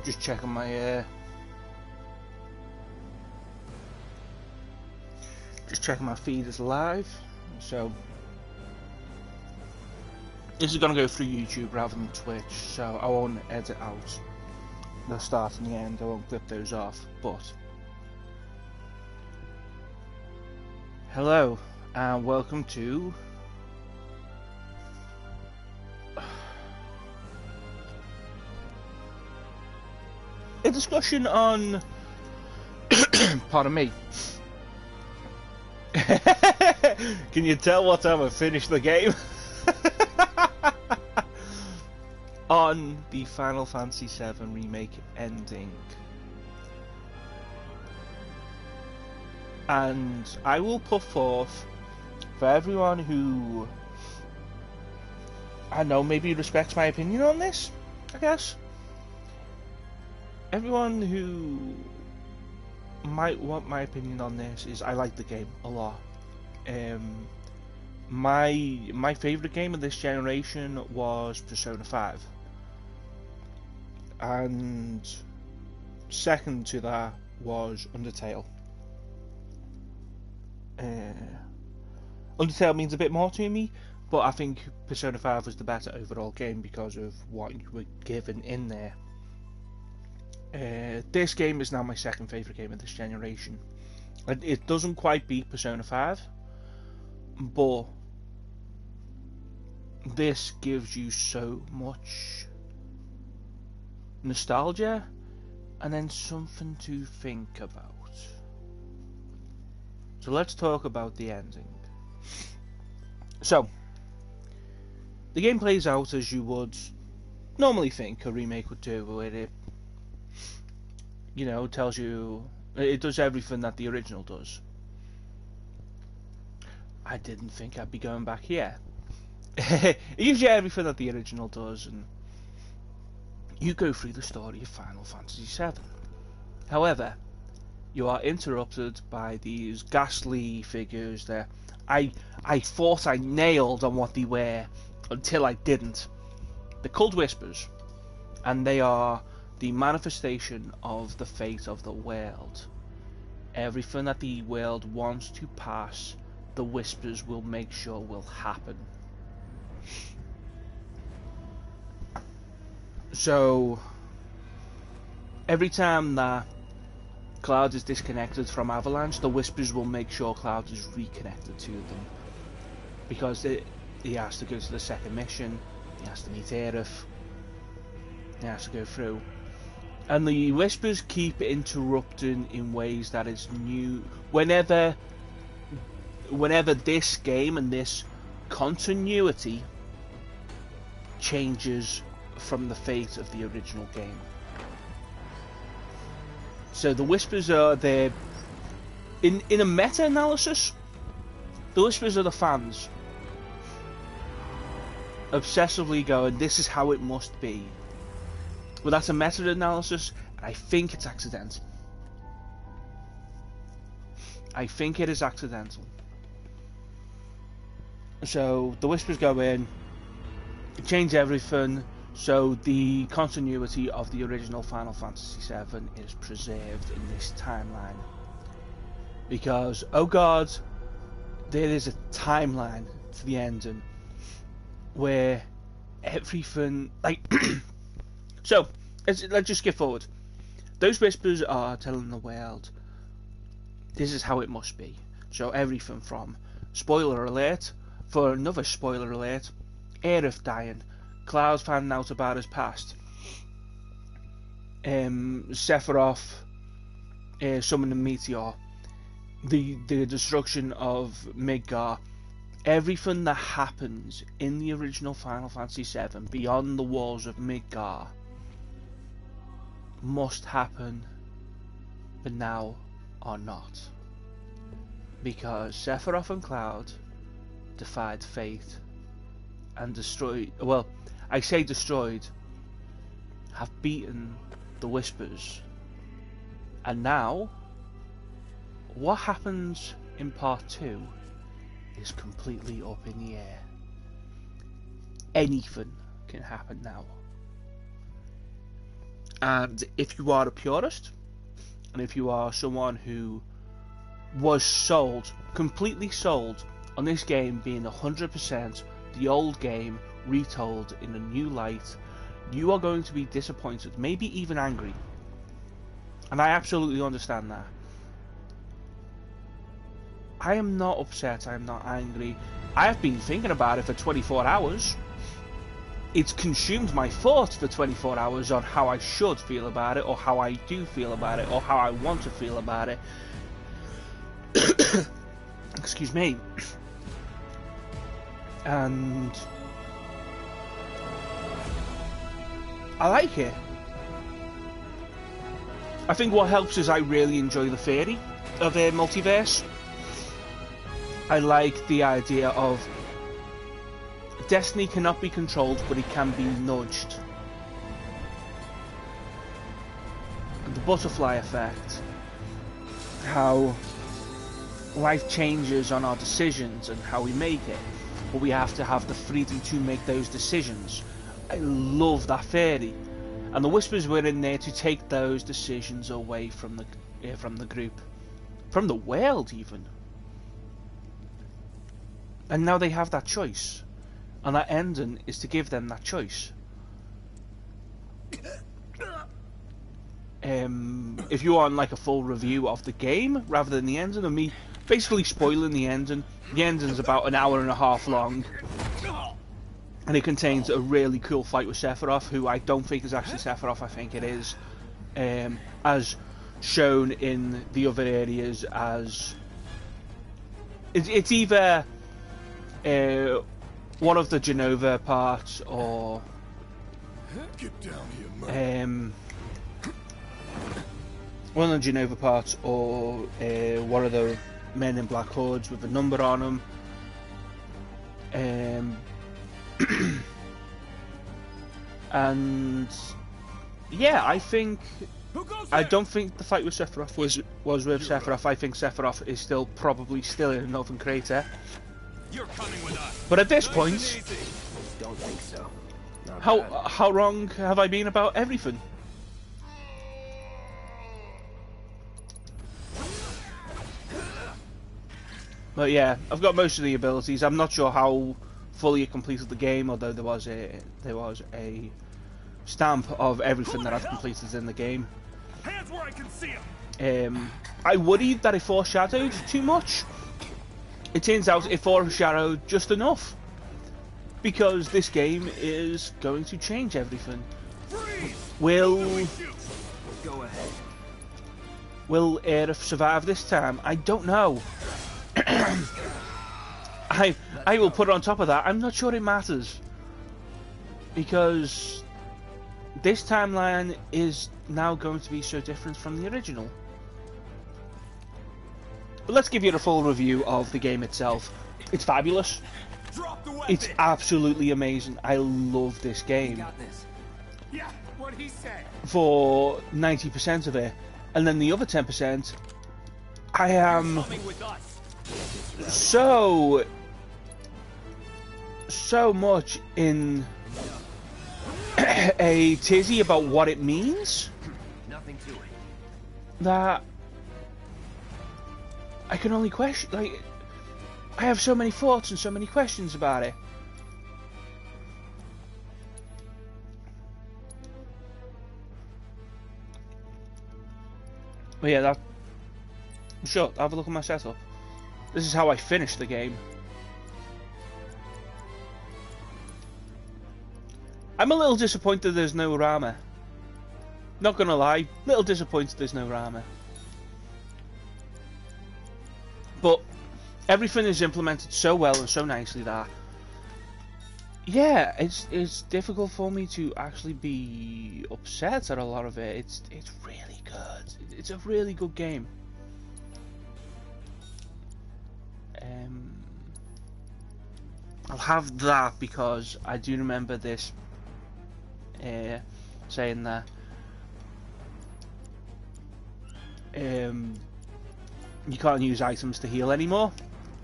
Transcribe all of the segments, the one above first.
Just checking my feed is live. So this is gonna go through YouTube rather than Twitch, so I won't edit out the start and the end. I won't clip those off. But hello and welcome to a discussion on pardon me. Can you tell what time I finished the game? On the Final Fantasy VII Remake ending. And I will put forth, for everyone who, I don't know, maybe respects my opinion on this, I guess. Everyone who might want my opinion on this is I like the game a lot. My favourite game of this generation was Persona 5. And second to that was Undertale. Undertale means a bit more to me, but I think Persona 5 was the better overall game because of what you were given in there. This game is now my second favourite game of this generation. It doesn't quite beat Persona 5, but this gives you so much nostalgia and then something to think about. So let's talk about the ending. So the game plays out as you would normally think a remake would do, where it, you know, tells you, it does everything that the original does. I didn't think I'd be going back here. It gives you everything that the original does, and you go through the story of Final Fantasy VII. However, you are interrupted by these ghastly figures that I thought I nailed on what they were until I didn't. The Cult Whispers, and they are the manifestation of the fate of the world. Everything that the world wants to pass, the Whispers will make sure will happen. So every time that Cloud is disconnected from Avalanche, the Whispers will make sure Cloud is reconnected to them, because he has to go to the second mission, he has to meet Aerith, he has to go through, and the Whispers keep interrupting in ways that is new. Whenever this game and this continuity changes from the fate of the original game. So the Whispers are there in a meta-analysis. The Whispers are the fans obsessively going, this is how it must be. Well, that's a meta-analysis, and I think it's accidental. I think it is accidental. So the Whispers go in, change everything, so the continuity of the original Final Fantasy VII is preserved in this timeline. Because, oh god, there is a timeline to the ending where everything, like, so let's just skip forward. Those Whispers are telling the world, this is how it must be. So everything from, spoiler alert, for another spoiler alert, Aerith dying, Cloud finding out about his past, Sephiroth summoning Meteor, the destruction of Midgar, everything that happens in the original Final Fantasy VII beyond the walls of Midgar must happen, but now or not. Because Sephiroth and Cloud defied fate and destroyed, well, I say destroyed, have beaten the Whispers. And now, what happens in part 2 is completely up in the air. Anything can happen now. And if you are a purist, and if you are someone who was sold, completely sold, on this game being 100% the old game retold in a new light, you are going to be disappointed, maybe even angry. And I absolutely understand that. I am not upset, I am not angry. I have been thinking about it for 24 hours. It's consumed my thoughts for 24 hours on how I should feel about it, or how I do feel about it, or how I want to feel about it. Excuse me. And I like it. I think what helps is I really enjoy the theory of a multiverse. I like the idea of destiny cannot be controlled, but it can be nudged. And the butterfly effect. How life changes on our decisions and how we make it, but we have to have the freedom to make those decisions. I love that theory, and the Whispers were in there to take those decisions away from the group, from the world even. And now they have that choice, and that ending is to give them that choice. If you want like a full review of the game rather than the ending, of me basically spoiling the ending's about an hour and a half long, and it contains a really cool fight with Sephiroth, who I don't think is actually Sephiroth. I think it is, as shown in the other areas, as it's either one of the Genova parts, or get down here, one of the Genova parts, or one of the men in black hoods with a number on them. And yeah, I don't think the fight with Sephiroth was with Sephiroth. I think Sephiroth is probably still in a northern crater. You're coming with us. But at this point, Don't think so. how wrong have I been about everything? But yeah, I've got most of the abilities. I'm not sure how fully it completed the game, although there was a stamp of everything that I've completed in the game. Hands where I can see them. I worried that it foreshadowed too much. It turns out it foreshadowed just enough, because this game is going to change everything. Will Go ahead. Will Aerith survive this time? I don't know. I will put it on top of that. I'm not sure it matters, because this timeline is now going to be so different from the original. But let's give you the full review of the game itself. It's fabulous. It's absolutely amazing. I love this game. Yeah, what he said. For 90% of it, and then the other 10%, I am so much in a tizzy about what it means Nothing to it. that I can only question. Like, I have so many thoughts and so many questions about it. But yeah, sure, have a look at my setup. This is how I finished the game. I'm a little disappointed there's no Rama. Not gonna lie, little disappointed there's no Rama. But everything is implemented so well and so nicely that, yeah, it's difficult for me to actually be upset at a lot of it. It's really good. It's a really good game. I'll have that because I do remember this saying that you can't use items to heal anymore,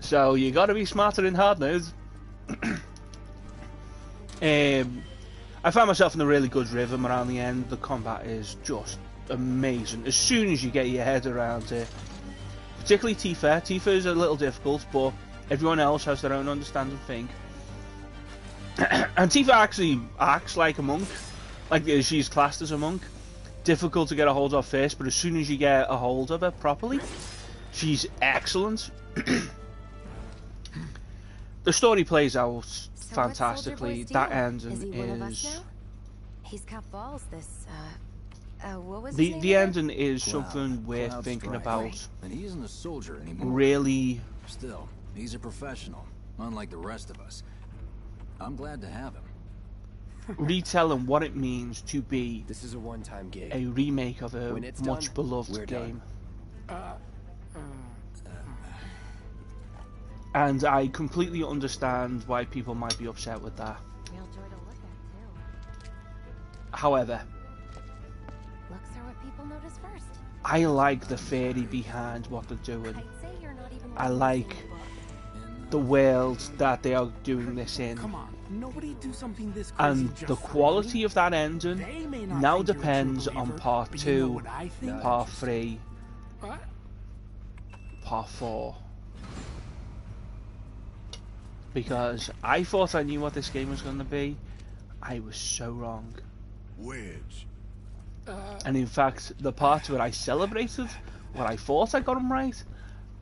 so you got to be smarter in hard mode. I found myself in a really good rhythm around the end. The combat is just amazing as soon as you get your head around it. Particularly Tifa. Tifa is a little difficult, but everyone else has their own understanding thing. And Tifa actually acts like a monk, like she's classed as a monk. Difficult to get a hold of first, but as soon as you get a hold of her properly, she's excellent. The story plays out fantastically. That ending is... He's got balls, this, what was the ending is something worth thinking about. And he isn't a soldier anymore. Really... Still, he's a professional, unlike the rest of us. I'm glad to have him. Retelling what it means to be This is a one-time gig. a remake of a When it's much done, beloved we're game. done. And I completely understand why people might be upset with that. Real joy to look at, too. However, Looks are what people notice first. I like the theory behind what they're doing. I'd say you're not even I like the world that they are doing this in. Come on, nobody do something this crazy And just the for quality money. of that ending They may not now think you're a true depends on believer, part but you know 2, what I think? part 3, What? part 4. Because I thought I knew what this game was going to be. I was so wrong. Wedge. And in fact, the part where I celebrated when I thought I got him right,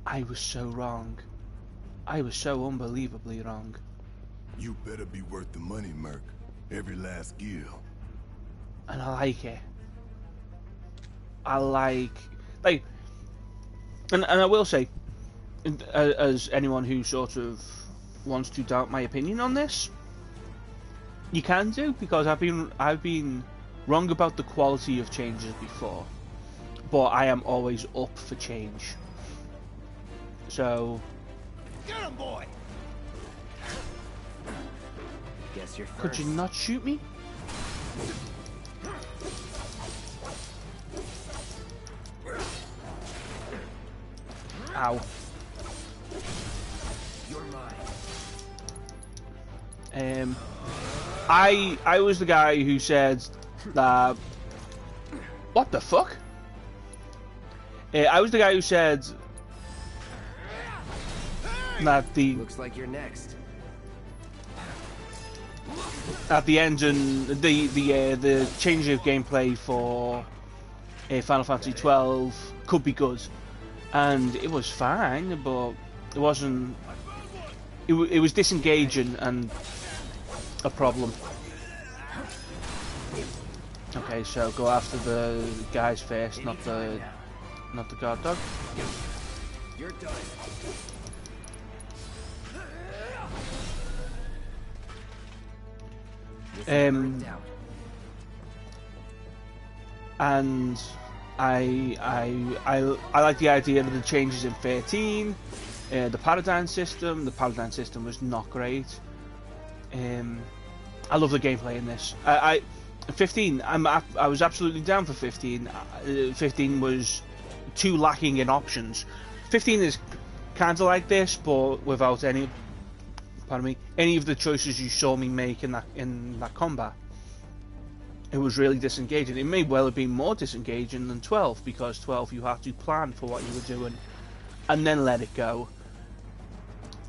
I was so wrong. I was so unbelievably wrong. You better be worth the money, Merc. Every last gil. And I like it. I like... And I will say, as anyone who sort of wants to doubt my opinion on this, you can do, because I've been wrong about the quality of changes before, but I am always up for change. So Get him, boy! Guess you're first. could you not shoot me? Ow. You're mine. I was the guy who said that... What the fuck? I was the guy who said that Looks like you're next. at the end and the change of gameplay for Final Fantasy 12 could be good, and it was fine, but it wasn't. It was disengaging and a problem. Okay, so go after the guys first, not the guard dog. You're done. And I like the idea of the changes in 13, the paradigm system. The paradigm system was not great. I love the gameplay in this. 15. I was absolutely down for 15. 15 was too lacking in options. 15 is kind of like this, but without any of the choices you saw me make in that combat. It was really disengaging. It may well have been more disengaging than 12, because 12 you had to plan for what you were doing and then let it go.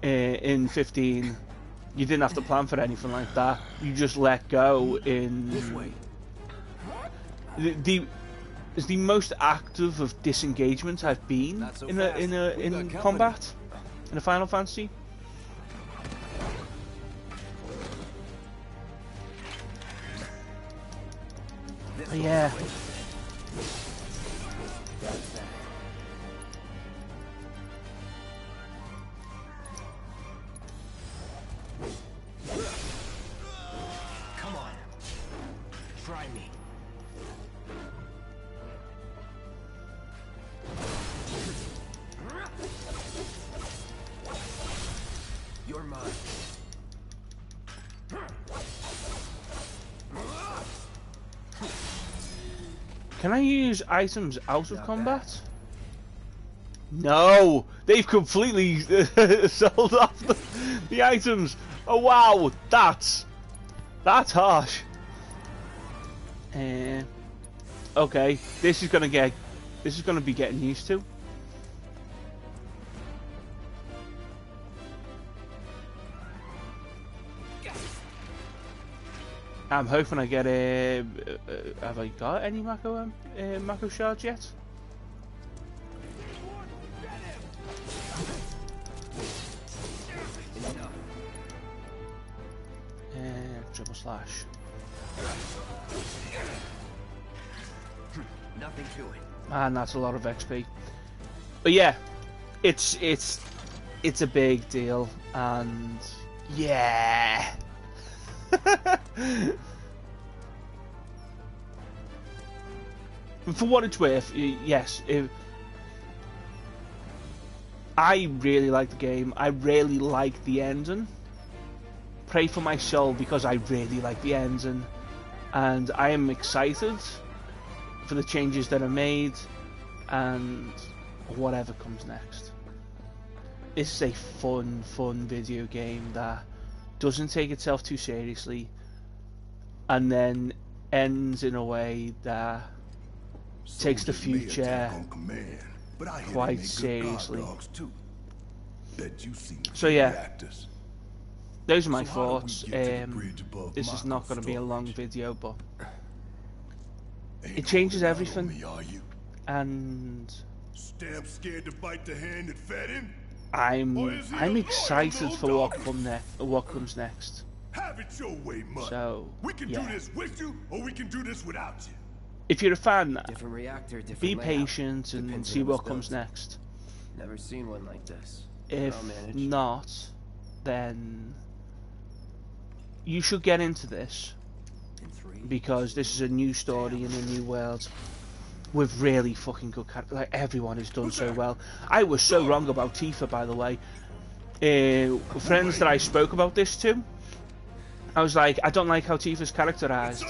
In 15 you didn't have to plan for anything like that. You just let go. In This way. It's the most active of disengagement I've been Not so in fast. We got in company. combat in a Final Fantasy. But yeah. Come on. Try me. You're mine. Can I use items out of combat? No! They've completely sold off the items! Oh wow! That's harsh! Okay, this is gonna be getting used to. I'm hoping I get a. Have I got any Mako shards yet? Triple slash. Nothing to it. Man, that's a lot of XP. But yeah, it's a big deal, and yeah. For what it's worth, yes. I really like the game. I really like the ending. Pray for my soul because I really like the ending, and I am excited for the changes that are made and whatever comes next. This is a fun video game that doesn't take itself too seriously, and then ends in a way that takes the future quite seriously. So yeah, those are my thoughts. This is not going to be a long video, but it changes everything, and scared to bite the hand that fed him? I'm excited for what comes next. Have it your way, Mud. So we can yeah. do this with you, or we can do this without you. If you're a fan, Different reactor, different be layout. patient and Depends see on what what was comes built. next. Never seen one like this. If I'll manage. not, then you should get into this, because this is a new story in a new world with really fucking good characters. Like, everyone has done so well. I was so wrong about Tifa, by the way. Friends that I spoke about this to, I was like, I don't like how Tifa's characterized.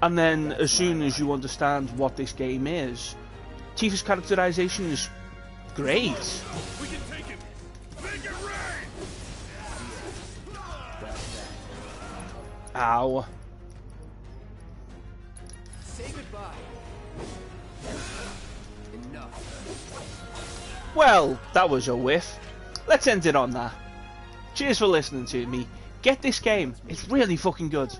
And then as soon as you understand what this game is, Tifa's characterization is great. We can take him. Make it rain. Ow. Say goodbye. Enough. Well, that was a whiff. Let's end it on that. Cheers for listening to me. Get this game. It's really fucking good.